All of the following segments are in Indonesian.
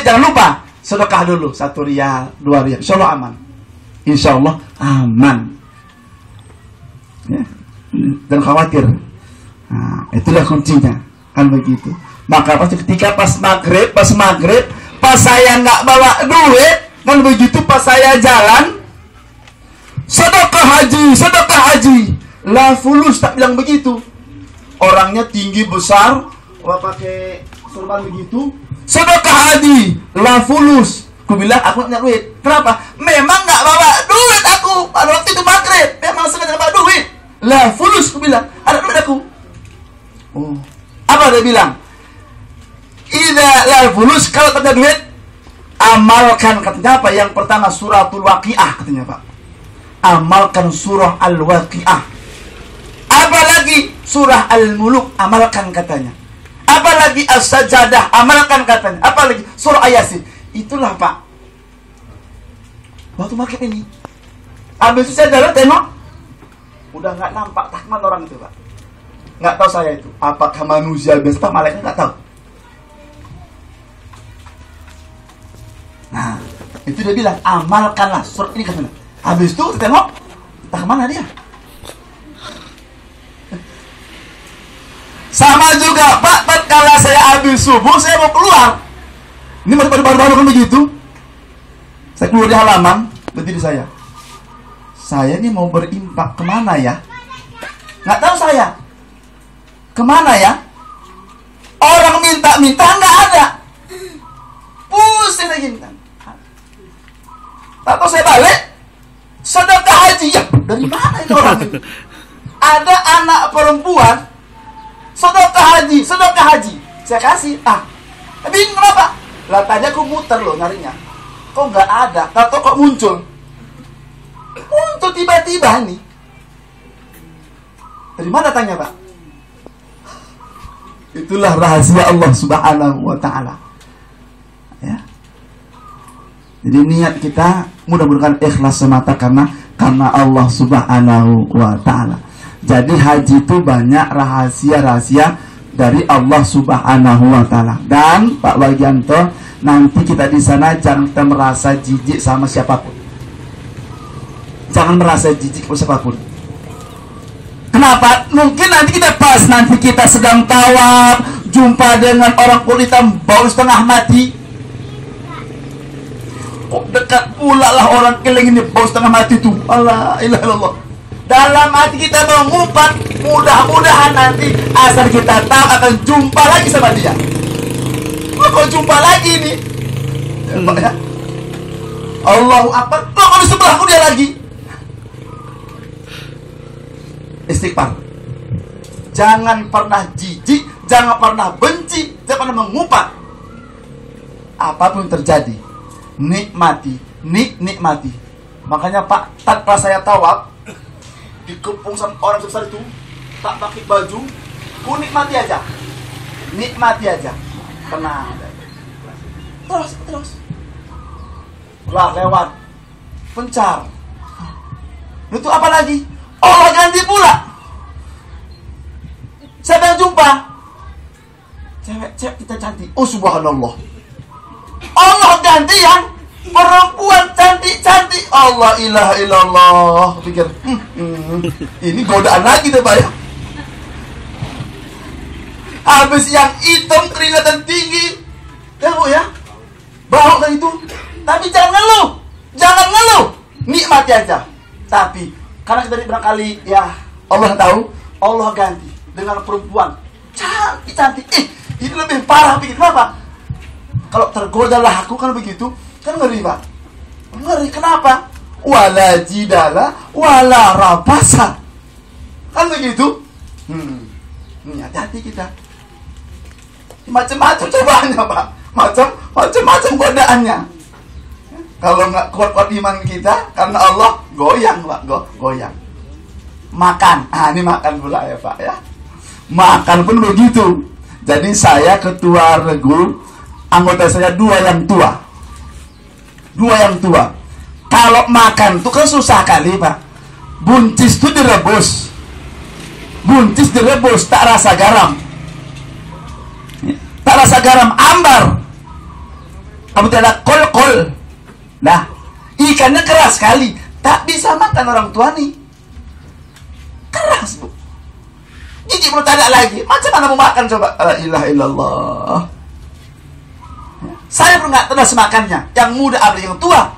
Jangan lupa sedekah dulu 1 rial, 2 rial. Insya Allah aman. Insya Allah aman. Ya. Dan khawatir. Nah, itulah kuncinya. Kan begitu. Maka ketika pas maghrib, pas saya nggak bawa duit, kan begitu, pas saya jalan, sedekah haji. La fulus, tak bilang begitu. Orangnya tinggi besar, pakai sorban begitu. Sedekah haji, la fulus. Aku bilang aku nggak duit. Kenapa? Memang nggak bawa duit aku. Pada waktu itu maghrib, memang sengaja nggak bawa duit. La fulus, aku bilang ada duit aku. Oh, apa dia bilang? Ida la fulus, kalau ada duit, amalkan, katanya apa? Yang pertama suratul waqiah, katanya Pak. Amalkan surah al-waqiah. Apalagi surah al-muluk, amalkan katanya. Apalagi as-sajadah, amalkan katanya. Apalagi surah Yasin. Itulah Pak. Waktu maghrib ini, habis itu saya jalan tengok, udah nggak nampak takman orang itu Pak. Nggak tahu saya itu apakah manusia biasa, malaikat nggak tahu. Nah, itu dia bilang amalkanlah surat ini katanya. Habis itu tengok, entah kemana dia. Sama juga Pak, kalau saya habis subuh saya mau keluar. Ini baru-baru kan begitu. Saya keluar di halaman, berdiri saya. Saya ini mau berimpak kemana ya? Nggak tahu saya. Kemana ya? Orang minta nggak ada. Pusing lagi minta. Tak tahu saya balik. Sedekah haji ya. Dari mana ini orang ini? Ada anak perempuan sedekah haji. Saya kasih. Bingung kenapa? Lah tadi aku muter loh nyarinya. Kok nggak ada? Tak tahu kok muncul. Muncul tiba-tiba nih. Dari mana tanya Pak? Itulah rahasia Allah Subhanahu wa ta'ala. Ya. Jadi niat kita mudah-mudahan ikhlas semata karena Allah Subhanahu wa ta'ala. Jadi haji itu banyak rahasia-rahasia dari Allah Subhanahu wa ta'ala. Dan Pak Wagianto, nanti kita di sana jangan kita merasa jijik sama siapapun. Jangan merasa jijik sama siapapun. Kenapa? Mungkin nanti kita sedang tawaf, jumpa dengan orang kulit hitam bau setengah mati. Kok dekat pula lah orang keling ini bau setengah mati itu. Allah ilaha illallah. Dalam hati kita mengumpat, mudah-mudahan nanti asal kita tahu akan jumpa lagi sama dia. Kok jumpa lagi nih? Ya. Allahu Akbar. Kok di sebelahku dia lagi? Istighfar. Jangan pernah jijik, jangan pernah benci, jangan pernah mengumpat. Apapun terjadi, nikmati. Makanya Pak, tanpa saya tawaf, dikepung sama orang sebesar itu, tak pakai baju, ku nikmati aja. Tenang. Terus. Lah lewat, pencar. Itu apa lagi? Allah ganti pula. Siapa yang jumpa? Cewek kita cantik. Oh subhanallah. Allah ganti yang perempuan cantik. Allah ilaha illallah. Pikir, ini godaan lagi deh Pak ya. Habis yang hitam kelihatan tinggi. Tengok ya. Bau kan itu. Tapi jangan ngeluh. Nikmati aja. Tapi karena kita barangkali ya Allah tahu, Allah ganti dengan perempuan cantik. Ini lebih parah pikir. Kenapa? Kalau tergoda lah aku kan begitu, kan ngeri Pak. Ngeri kenapa? Wala jidala wala rabasa. Kan begitu? Hati-hati kita. Macam-macam cobaannya Pak. Macam-macam godaannya. Kalau nggak kuat iman kita, karena Allah goyang Pak, goyang. Makan, ini makan pula ya Pak ya. Makan pun begitu. Jadi saya ketua regu, anggota saya 2 yang tua. Kalau makan tuh kan susah kali Pak. Buncis tuh direbus, tak rasa garam, ambar. Kamu tidak ada kol-kol. Nah, ikannya keras sekali. Tak bisa makan orang tua nih. Keras, Bu. Gigi belum tak ada lagi. Macam mana mau makan coba? La ilaha illallah. Saya pun nggak terus makannya. Yang muda ada yang tua.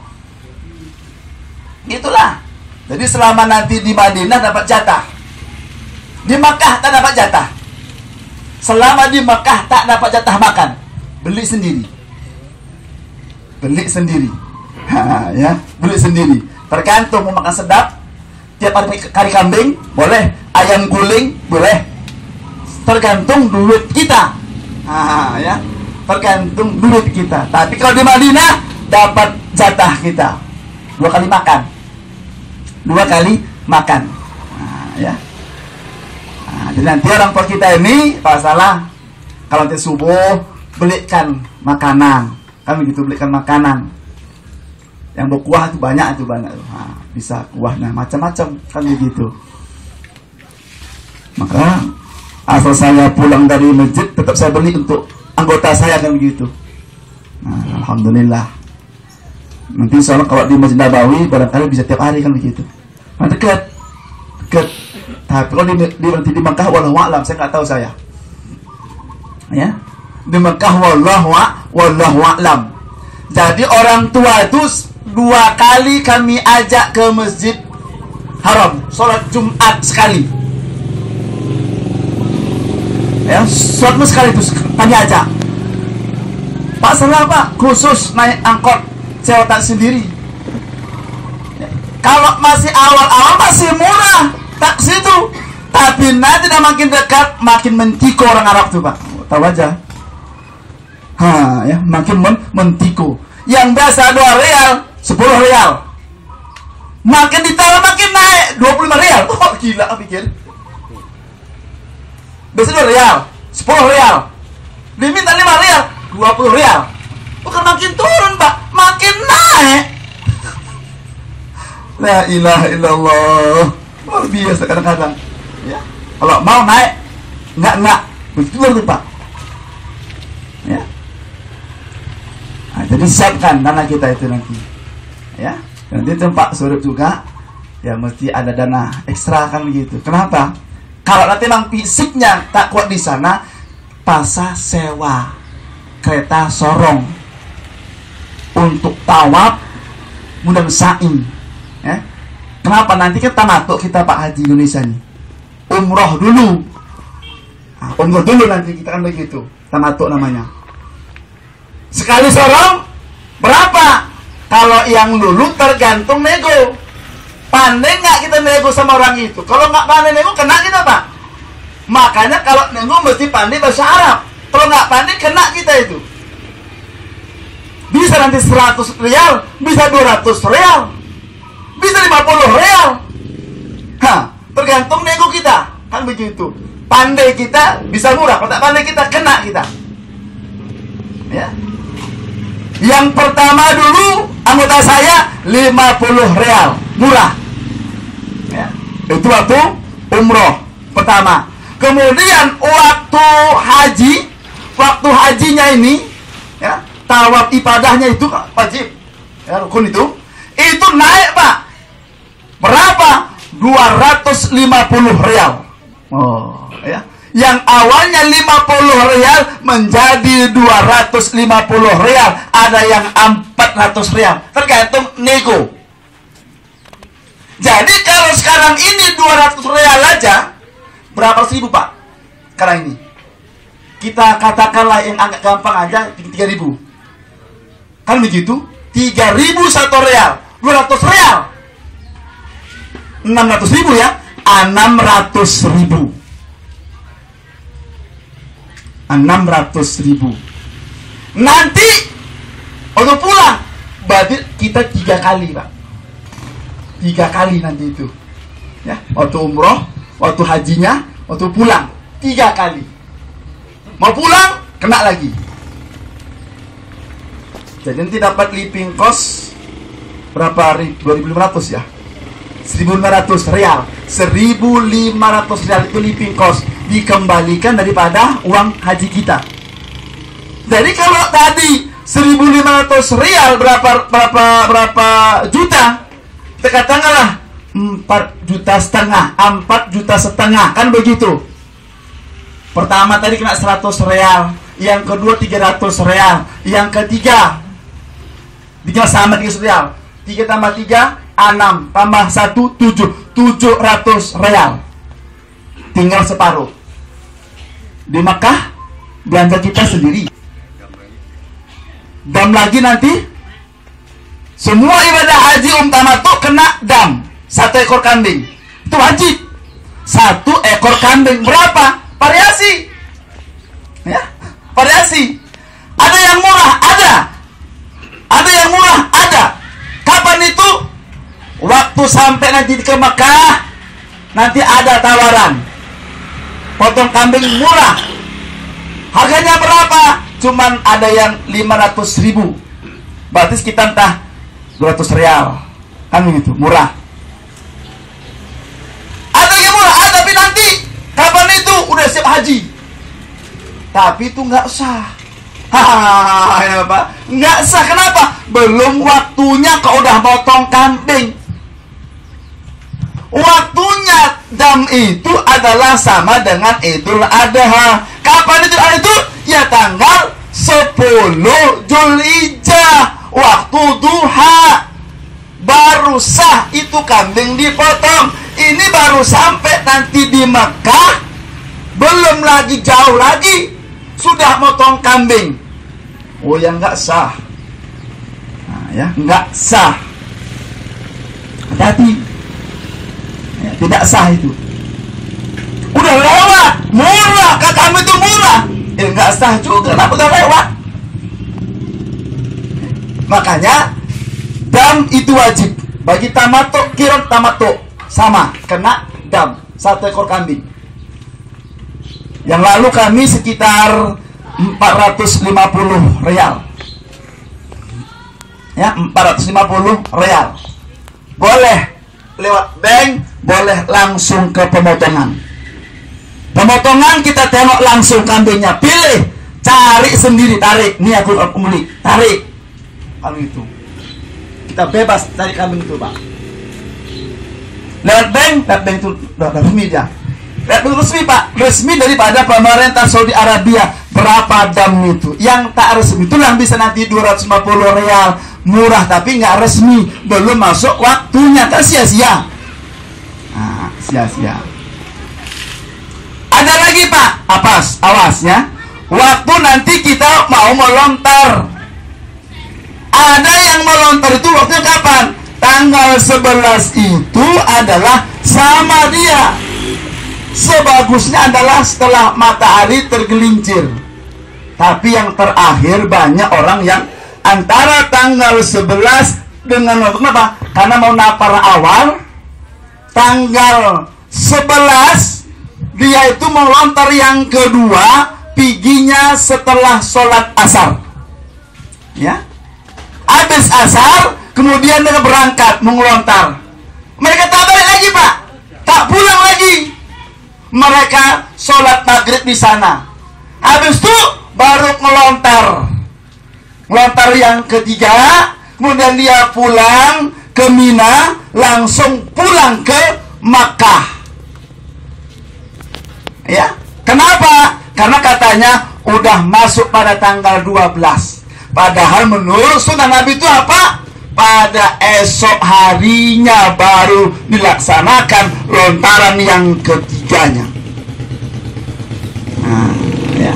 Itulah. Jadi selama nanti di Madinah dapat jatah, di Makkah tak dapat jatah. Selama di Makkah tak dapat jatah makan, beli sendiri. Beli sendiri. Ya, beli sendiri. Tergantung mau makan sedap. Tiap hari kari kambing boleh, ayam guling boleh. Tergantung duit kita. Ya, tergantung duit kita. Tapi kalau di Madinah dapat jatah kita 2 kali makan. 2 kali makan. Ya. Jadi nanti orang tua kita ini kalau salah, kalau nanti subuh belikan makanan, kan begitu, belikan makanan. Yang berkuah itu banyak. Bisa kuahnya macam-macam, kan begitu. Maka asal saya pulang dari masjid tetap saya beli untuk anggota saya, kan begitu. Alhamdulillah. Nanti soalnya kalau di Masjid Nabawi barangkali bisa tiap hari, kan begitu. Dekat. Tapi kalau di Mekah wallahu a'lam, saya nggak tahu saya. Ya, di Mekah wallahu a'lam. Jadi orang tua itu 2 kali kami ajak ke Masjid Haram, sholat Jumat sekali. Ya, sholat sekali itu kami ajak. Pak salah Pak, khusus naik angkot sewa tak sendiri. Ya. Kalau masih awal-awal masih murah taksi itu, tapi nanti dah makin dekat makin mentiko orang Arab tuh Pak, tahu aja. Ya, makin mentiko. Yang biasa 2 real 10 real, makin ditawar makin naik 25 real. Oh gila, pikir biasa 2 real 10 real, diminta 5 real 20 real. Bukan makin turun Pak, makin naik. La ilaha illallah. Luar biasa kadang-kadang. Ya, kalau mau naik enggak betul tuh Pak. Ya. Jadi siapkan dana kita itu nanti. Ya, nanti tempat surut juga ya mesti ada dana ekstra, kan begitu. Kenapa? Kalau nanti memang fisiknya tak kuat di sana, pasah sewa kereta sorong untuk tawaf mudang sa'i. Ya. Kenapa? Nanti kan tamatuk kita Pak Haji Indonesia nih, umroh dulu. Umroh dulu nanti kita, kan begitu. Tamatuk namanya. Sekali sorong berapa? Kalau yang lulu tergantung nego. Pandai nggak kita nego sama orang itu? Kalau nggak pandai nego, kena kita Pak. Makanya kalau nego mesti pandai bahasa Arab. Kalau nggak pandai, kena kita itu. Bisa nanti 100 real, bisa 200 real, bisa 50 real. Tergantung nego kita, kan begitu. Pandai kita bisa murah, kalau tak pandai kita kena kita. Ya. Yang pertama dulu anggota saya 50 real, murah. Ya. Itu waktu umroh pertama. Kemudian waktu hajinya ini, ya, tawaf ibadahnya itu wajib, ya, rukun itu naik Pak. Berapa? 250 real. Oh, ya. Yang awalnya 50 real menjadi 250 real, ada yang 400 real, tergantung nego. Jadi kalau sekarang ini 200 real aja, berapa ribu Pak? Sekarang ini kita katakanlah yang agak gampang aja 3.000, kan begitu. 3.000 1 real, 200 real, 600.000 ya, 600.000. 600.000. Nanti waktu pulang berarti kita 3 kali Pak, 3 kali nanti itu, ya, waktu umroh, waktu hajinya, waktu pulang 3 kali. Mau pulang kena lagi. Jadi nanti dapat living cost berapa? 2.500 ya, 1.500 real. 1.500 real itu living cost, dikembalikan daripada uang haji kita. Jadi kalau tadi 1.500 500 rial berapa juta? Kita katakanlah 4,5 juta, 4,5 juta, kan begitu. Pertama tadi kena 100 real, yang kedua 300 real, yang ketiga sama 300 real. 3 tambah 3 6 tambah 1 700 real. Tinggal separuh. Di Mekah belanja kita sendiri. Dam lagi nanti semua ibadah haji tamattu kena dam 1 ekor kambing. Itu wajib. 1 ekor kambing berapa? Variasi. Ya, variasi. Ada yang murah, ada. Ada yang murah, ada. Kapan itu? Waktu sampai nanti ke Mekah, nanti ada tawaran. Potong kambing murah. Harganya berapa? Cuman ada yang 500.000. Berarti sekitar 200 real. Kan begitu, murah. Ada yang murah, ada, tapi nanti kapan itu? Udah siap haji. Tapi itu nggak sah. Ya Pak, nggak sah. Kenapa? Belum waktunya kau udah potong kambing. Waktunya dam itu adalah sama dengan Idul Adha. Kapan Idul Adha itu? Ya tanggal 10 Zulhijjah, waktu duha. Baru sah itu kambing dipotong. Ini baru sampai nanti di Mekah, belum lagi jauh lagi sudah motong kambing. Oh ya nggak sah. Nah, ya nggak sah. Hati-hati. Ya, tidak sah itu. Udah lewat, murah, kata kamu itu murah. Nggak sah juga, kenapa udah lewat? Makanya dam itu wajib. Bagi tamattu, kiron tamattu sama, kena dam 1 ekor kambing. Yang lalu kami sekitar 450 real. Ya, 450 real. Boleh lewat bank, boleh langsung ke pemotongan. Pemotongan kita tengok langsung kambingnya, pilih, cari sendiri, tarik. Ini aku beli, tarik. Kalau itu kita bebas cari kambing itu, Pak. Lewat bank itu udah resmi dia. Resmi, Pak, resmi daripada pemerintah Saudi Arabia. Berapa dam itu? Yang tak resmi itu yang bisa nanti 250 real, murah tapi nggak resmi, belum masuk waktunya, kan sia-sia. Nah, sia-sia. Ada lagi, Pak, awas ya. Waktu nanti kita mau melontar, ada yang melontar itu waktunya kapan? Tanggal 11 itu adalah sama dia. Sebagusnya adalah setelah matahari tergelincir. Tapi yang terakhir banyak orang yang antara tanggal 11 dengan waktu apa? Karena mau napar awal, tanggal 11 dia itu melontar yang kedua, piginya setelah sholat asar. Ya, habis asar, kemudian mereka berangkat mengelontar. Mereka tak balik lagi, Pak, tak pulang lagi. Mereka sholat maghrib di sana. Habis itu baru melontar yang ketiga, kemudian dia pulang ke Mina, langsung pulang ke Makkah. Ya, kenapa? Karena katanya udah masuk pada tanggal 12. Padahal menurut sunnah Nabi itu apa? Pada esok harinya baru dilaksanakan lontaran yang ketiganya. Nah, ya.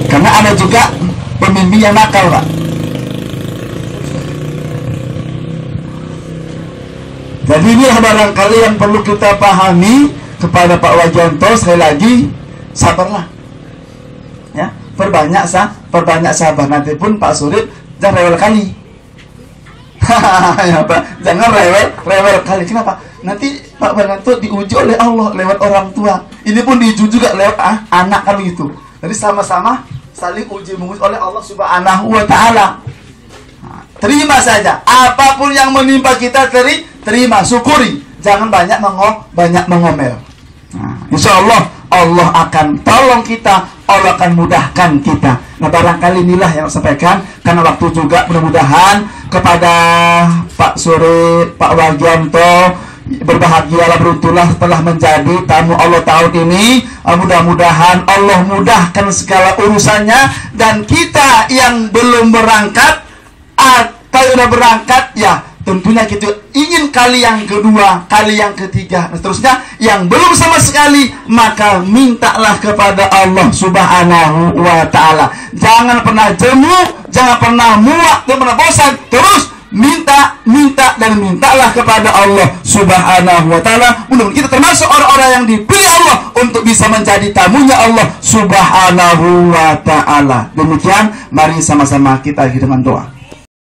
Karena ada juga pemimpin yang nakal, Pak. Jadi ini barangkali yang perlu kita pahami kepada Pak Wajanto. Sekali lagi, sabarlah. Ya, perbanyak sabar. Nanti pun Pak Surip jangan rewel kali. Ya, Pak, jangan rewel kali. Kenapa? Nanti Pak Wajanto diuji oleh Allah lewat orang tua. Ini pun diuji juga lewat anak kalau itu. Jadi sama-sama saling uji menguji oleh Allah Subhanahu wa Ta'ala. Nah, terima saja apapun yang menimpa kita, terima, syukuri, jangan banyak mengomel. Nah, insya Allah Allah akan tolong kita, Allah akan mudahkan kita. Nah, barangkali inilah yang saya sampaikan, karena waktu juga mudah-mudahan kepada Pak Suri, Pak Wagianto, berbahagialah, berunturlah telah menjadi tamu Allah tahun ini. Mudah-mudahan Allah mudahkan segala urusannya, dan kita yang belum berangkat atau sudah berangkat, ya tentunya kita ingin kali yang kedua, kali yang ketiga, dan seterusnya. Yang belum sama sekali, maka mintalah kepada Allah Subhanahu wa ta'ala. Jangan pernah jemu, jangan pernah muak, jangan pernah bosan, terus minta dan mintalah kepada Allah Subhanahu wa ta'ala. Mudah-mudahan kita termasuk orang-orang yang dipilih Allah untuk bisa menjadi tamunya Allah Subhanahu wa ta'ala. Demikian, mari sama-sama kita akhiri dengan doa.